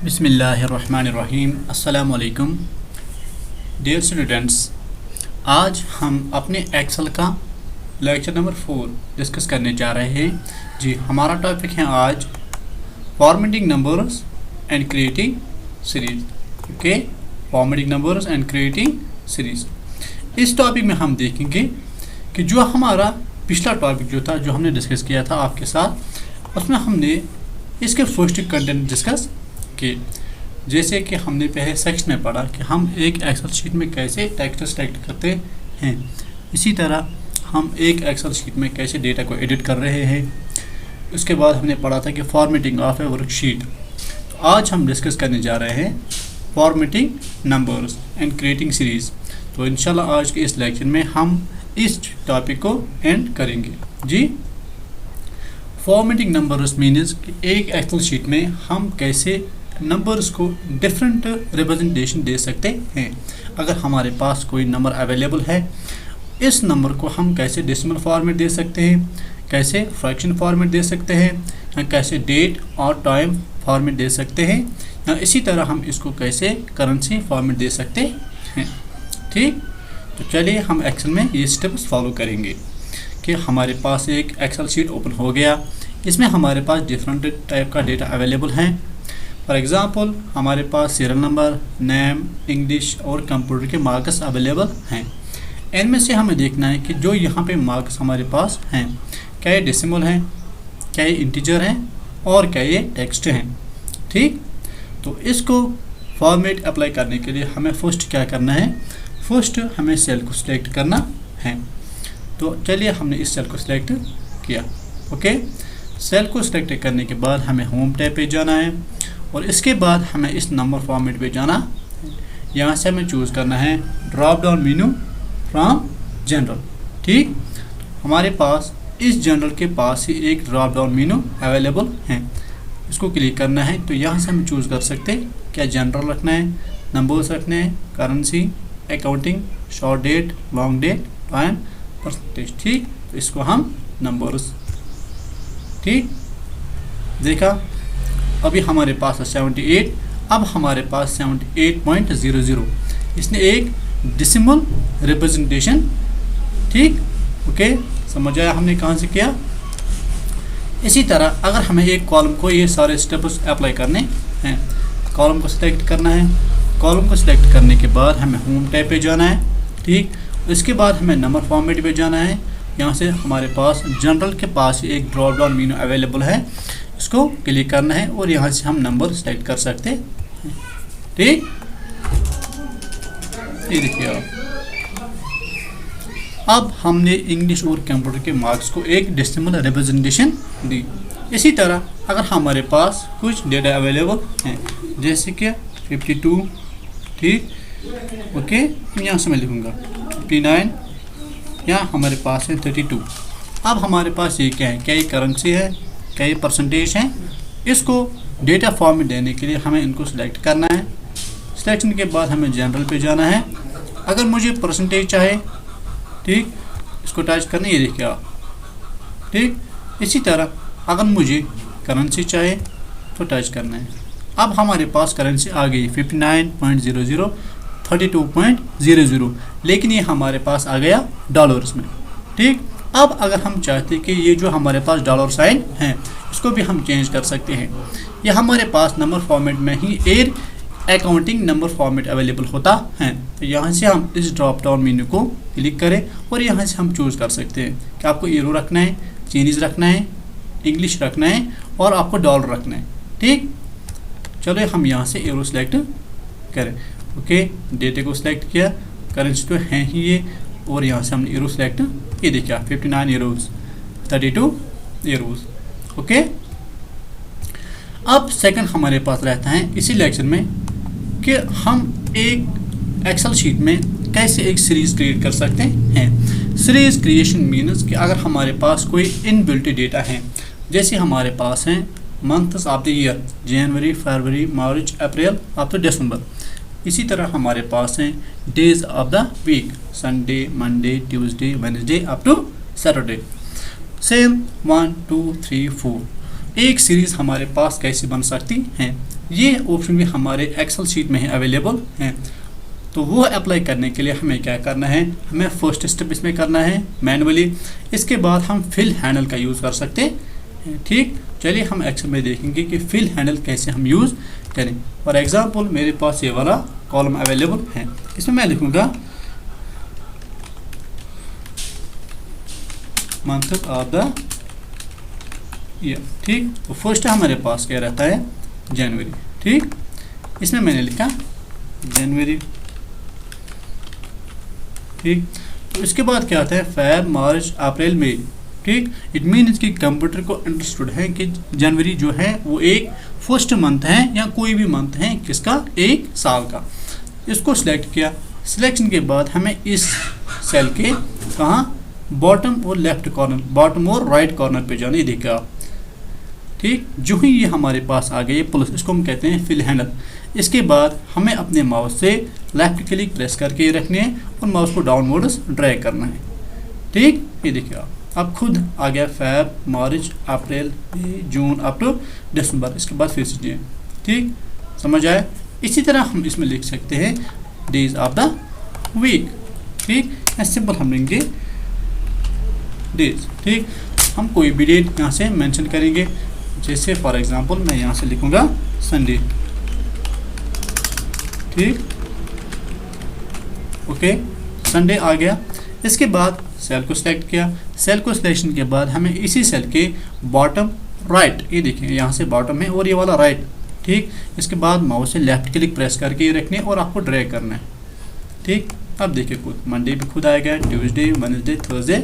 बिस्मिल्लाहिर्रहमानिर्रहीम। अस्सलाम वालेकुम डियर स्टूडेंट्स, आज हम अपने एक्सेल का लेक्चर नंबर 4 डिस्कस करने जा रहे हैं। जी, हमारा टॉपिक है आज formatting numbers and creating series. Okay, formatting numbers and creating series. इस टॉपिक में हम देखेंगे कि जो हमारा पिछला टॉपिक जो था, जो हमने डिस्कस किया था आपके साथ, उसमें हमने इसके फर्स्ट कंटेंट डिस्कस कि जैसे कि हमने पहले सेक्शन में पढ़ा कि हम एक एक्सेल शीट में कैसे टेक्स्ट सेलेक्ट करते हैं, इसी तरह हम एक एक्सेल शीट में कैसे डेटा को एडिट कर रहे हैं। उसके बाद हमने पढ़ा था कि फॉर्मेटिंग ऑफ ए वर्कशीट। तो आज हम डिस्कस करने जा रहे हैं formatting numbers and creating series. तो इंशाल्लाह आज के इस लेक्चर में हम इस टॉपिक को एंड करेंगे। जी, फॉर्मेटिंग नंबर्स मीन्स कि एक एक्सेल शीट में हम कैसे नंबर्स को डिफरेंट रिप्रेजेंटेशन दे सकते हैं। अगर हमारे पास कोई नंबर अवेलेबल है, इस नंबर को हम कैसे डेसिमल फॉर्मेट दे सकते हैं, कैसे फ्रैक्शन फॉर्मेट दे सकते हैं, या कैसे डेट और टाइम फॉर्मेट दे सकते हैं, या इसी तरह हम इसको कैसे करेंसी फॉर्मेट दे सकते हैं। ठीक, तो चलिए हम एक्सेल में ये स्टेप्स फॉलो करेंगे कि हमारे पास एक एक्सेल शीट ओपन हो गया। इसमें हमारे पास डिफरेंट टाइप का डेटा अवेलेबल है। फॉर एग्ज़ाम्पल, हमारे पास सीरियल नंबर, नेम, इंग्लिश और कंप्यूटर के मार्क्स अवेलेबल हैं। इनमें से हमें देखना है कि जो यहाँ पे मार्क्स हमारे पास हैं, क्या ये डेसिमल हैं, क्या ये इंटीजर हैं, और क्या ये टेक्स्ट हैं। ठीक, तो इसको फॉर्मेट अप्लाई करने के लिए हमें फर्स्ट क्या करना है, फर्स्ट हमें सेल को सिलेक्ट करना है। तो चलिए हमने इस सेल को सिलेक्ट किया। ओके, सेल को सिलेक्ट करने के बाद हमें होम टैब पे जाना है और इसके बाद हमें इस नंबर फॉर्मेट पे जाना। यहाँ से हमें चूज़ करना है drop down menu from general. ठीक, हमारे पास इस जनरल के पास ही एक ड्रॉप डाउन मेन्यू अवेलेबल है, इसको क्लिक करना है। तो यहाँ से हम चूज़ कर सकते हैं क्या जनरल रखना है, नंबर्स रखने हैं, currency, accounting, short date, long date, time, percentage. ठीक, तो इसको हम नंबर्स, ठीक, देखा। अभी हमारे पास है 78। अब हमारे पास 78.00 इसने एक डेसिमल रिप्रेजेंटेशन। ठीक, ओके, समझ आया हमने कहाँ से किया। इसी तरह अगर हमें एक कॉलम को ये सारे स्टेप्स अप्लाई करने हैं, कॉलम को सिलेक्ट करना है। कॉलम को सिलेक्ट करने के बाद हमें होम टैब पे जाना है। ठीक, इसके बाद हमें नंबर फॉर्मेट पे जाना है। यहाँ से हमारे पास जनरल के पास एक ड्रॉप डाउन मेन्यू अवेलेबल है, इसको क्लिक करना है और यहाँ से हम नंबर सेलेक्ट कर सकते हैं। ठीक, ये देखिए अब हमने इंग्लिश और कंप्यूटर के मार्क्स को एक डेसिमल रिप्रेजेंटेशन दी। इसी तरह अगर हमारे पास कुछ डेटा अवेलेबल हैं, जैसे कि 52, ठीक, ओके, यहाँ से मैं लिखूँगा 59, यहाँ हमारे पास है 32। अब हमारे पास ये क्या है, क्या ये करेंसी है, क्या ये परसेंटेज है। इसको डेटा फॉर्मेट देने के लिए हमें इनको सिलेक्ट करना है। सिलेक्शन के बाद हमें जनरल पे जाना है। अगर मुझे परसेंटेज चाहे, ठीक, इसको टच करना है, ये देखिए आप। ठीक, इसी तरह अगर मुझे करेंसी चाहे तो टच करना है। अब हमारे पास करेंसी आ गई 59.00, 32.00, लेकिन ये हमारे पास आ गया डॉलर्स में। ठीक, अब अगर हम चाहते कि ये जो हमारे पास डॉलर साइन है, इसको भी हम चेंज कर सकते हैं। ये हमारे पास नंबर फॉर्मेट में ही एयर अकाउंटिंग नंबर फॉर्मेट अवेलेबल होता है। तो यहाँ से हम इस ड्रॉप डाउन मेन्यू को क्लिक करें और यहाँ से हम चूज़ कर सकते हैं कि आपको यूरो रखना है, चाइनीज़ रखना है, इंग्लिश रखना है, और आपको डॉलर रखना है। ठीक, चलो हम यहाँ से यूरो सेलेक्ट करें। ओके, डेटे को सिलेक्ट किया, करेंसी तो है ही ये, और यहाँ से हमने यूरो सेलेक्ट, ये देखिए 59 यूरोज़, 32 यूरोज़। ओके, अब सेकंड हमारे पास रहता है इसी लेक्चर में कि हम एक एक्सेल शीट में कैसे एक सीरीज़ क्रिएट कर सकते हैं। सीरीज़ क्रिएशन मीन्स कि अगर हमारे पास कोई इनबिल्ट डेटा है, जैसे हमारे पास हैं months of the year, January, February, March, April up to December. इसी तरह हमारे पास हैं days of the week, Sunday, Monday, Tuesday, Wednesday up to Saturday. Same 1 2 3 4 एक सीरीज़ हमारे पास कैसे बन सकती हैं। ये ऑप्शन भी हमारे एक्सेल शीट में ही अवेलेबल हैं। तो वो अप्लाई करने के लिए हमें क्या करना है, हमें फर्स्ट स्टेप इसमें करना है मैनुअली। इसके बाद हम फिल हैंडल का यूज़ कर सकते हैं। ठीक, चलिए हम एक्सेल में देखेंगे कि फिल हैंडल कैसे हम यूज़ करें। फॉर एग्जांपल मेरे पास ये वाला कॉलम अवेलेबल है, इसमें मैं लिखूँगा मंथ ऑफ द ईयर। ठीक, तो फर्स्ट हमारे पास क्या रहता है, जनवरी। ठीक, इसमें मैंने लिखा जनवरी। ठीक, तो इसके बाद क्या आता है, फेब, मार्च, अप्रैल, मई। ठीक, इट मीन्स कि कंप्यूटर को अंडरस्टूड है कि जनवरी जो है वो एक फर्स्ट मंथ है या कोई भी मंथ है किसका, एक साल का। इसको सिलेक्ट किया, सिलेक्शन के बाद हमें इस सेल के कहाँ, बॉटम और लेफ्ट कॉर्नर, बॉटम और राइट कॉर्नर पे जाना, ये देखिए आप। ठीक, जो ही ये हमारे पास आ गए प्लस, इसको हम कहते हैं फिल हैंडल। इसके बाद हमें अपने माउस से लेफ्ट क्लिक प्रेस करके रखने है और माउस को डाउनवर्ड्स ड्रैग करना है। ठीक, ये देखिए आप, अब खुद आ गया Feb, March, April, May, June up to December. इसके बाद फिर से ठीक, समझ आया। इसी तरह हम इसमें लिख सकते हैं डेज ऑफ द वीक। ठीक, सिंपल हम लेंगे डेज। ठीक, हम कोई भी डेट यहाँ से मेंशन करेंगे, जैसे फॉर एग्जांपल मैं यहाँ से लिखूँगा संडे। ठीक, ओके, संडे आ गया। इसके बाद सेल को सिलेक्ट किया, सेल को सिलेक्शन के बाद हमें इसी सेल के बॉटम राइट, ये देखिए यहाँ से बॉटम है और ये वाला राइट। ठीक, इसके बाद माउस से लेफ्ट क्लिक प्रेस करके ये रखने और आपको ड्रैग करना है। ठीक, अब देखिए खुद मंडे भी खुद आएगा, ट्यूसडे, वेडनेसडे, थर्सडे,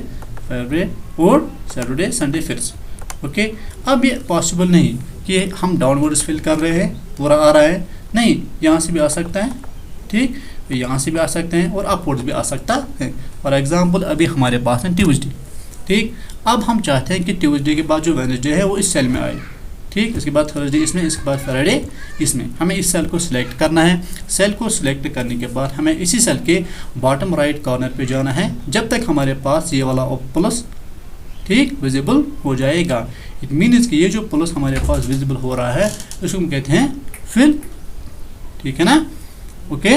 फ्राइडे और सैटरडे, संडे फिर से। ओके, अब ये पॉसिबल नहीं कि हम डाउनवर्ड्स फिल कर रहे हैं पूरा आ रहा है, नहीं, यहाँ से भी आ सकता है। ठीक, यहाँ से भी आ सकते हैं और अपवर्ड्स भी आ सकता है। फॉर एग्जांपल अभी हमारे पास है ट्यूसडे। ठीक, अब हम चाहते हैं कि ट्यूसडे के बाद जो वेडनेसडे है वो इस सेल में आए। ठीक, इसके बाद थर्सडे इसमें, इसके बाद फ्राइडे इसमें। हमें इस सेल को सिलेक्ट करना है। सेल को सिलेक्ट करने के बाद हमें इसी सेल के बॉटम राइट कॉर्नर पे जाना है जब तक हमारे पास ये वाला प्लस ठीक विजिबल हो जाएगा। इट मीन्स कि ये जो प्लस हमारे पास विजिबल हो रहा है इसको हम कहते हैं फिल। ठीक है ना, ओके।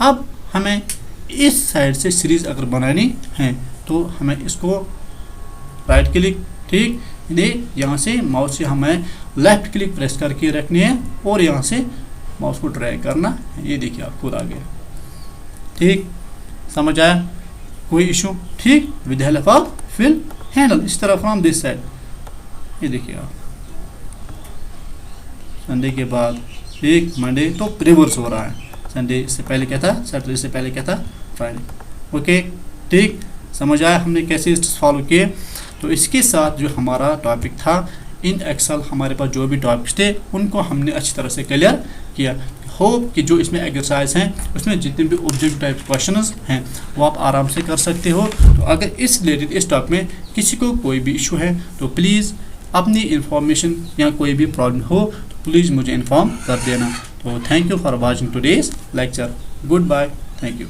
अब हमें इस साइड से सीरीज अगर बनानी है तो हमें इसको राइट क्लिक, ठीक, यहाँ से माउस से हमें लेफ्ट क्लिक प्रेस करके रखनी है और यहाँ से माउस को ड्रैग करना है। ये देखिए आप खुद आ गया। ठीक, समझ आया, कोई इशू। ठीक, with help of fill handle इस तरह फ्रॉम दिस साइड। ये देखिए आप, संडे के बाद एक मंडे तो रिवर्स हो रहा है। संडे से पहले क्या था, सैटरडे से पहले क्या था, फ्राइडे। ओके, ठीक, समझ आया हमने कैसे फॉलो किए। तो इसके साथ जो हमारा टॉपिक था इन एक्सेल, हमारे पास जो भी टॉपिक्स थे उनको हमने अच्छी तरह से क्लियर किया। होप कि जो इसमें एक्सरसाइज हैं उसमें जितने भी ऑब्जेक्टिव टाइप क्वेश्चंस हैं वो आप आराम से कर सकते हो। तो अगर इस रिलेटेड इस टॉपिक में किसी को कोई भी इशू है तो प्लीज़ अपनी इंफॉर्मेशन या कोई भी प्रॉब्लम हो तो प्लीज़ मुझे इन्फॉर्म कर देना। तो thank you for watching today's lecture. Goodbye, thank you.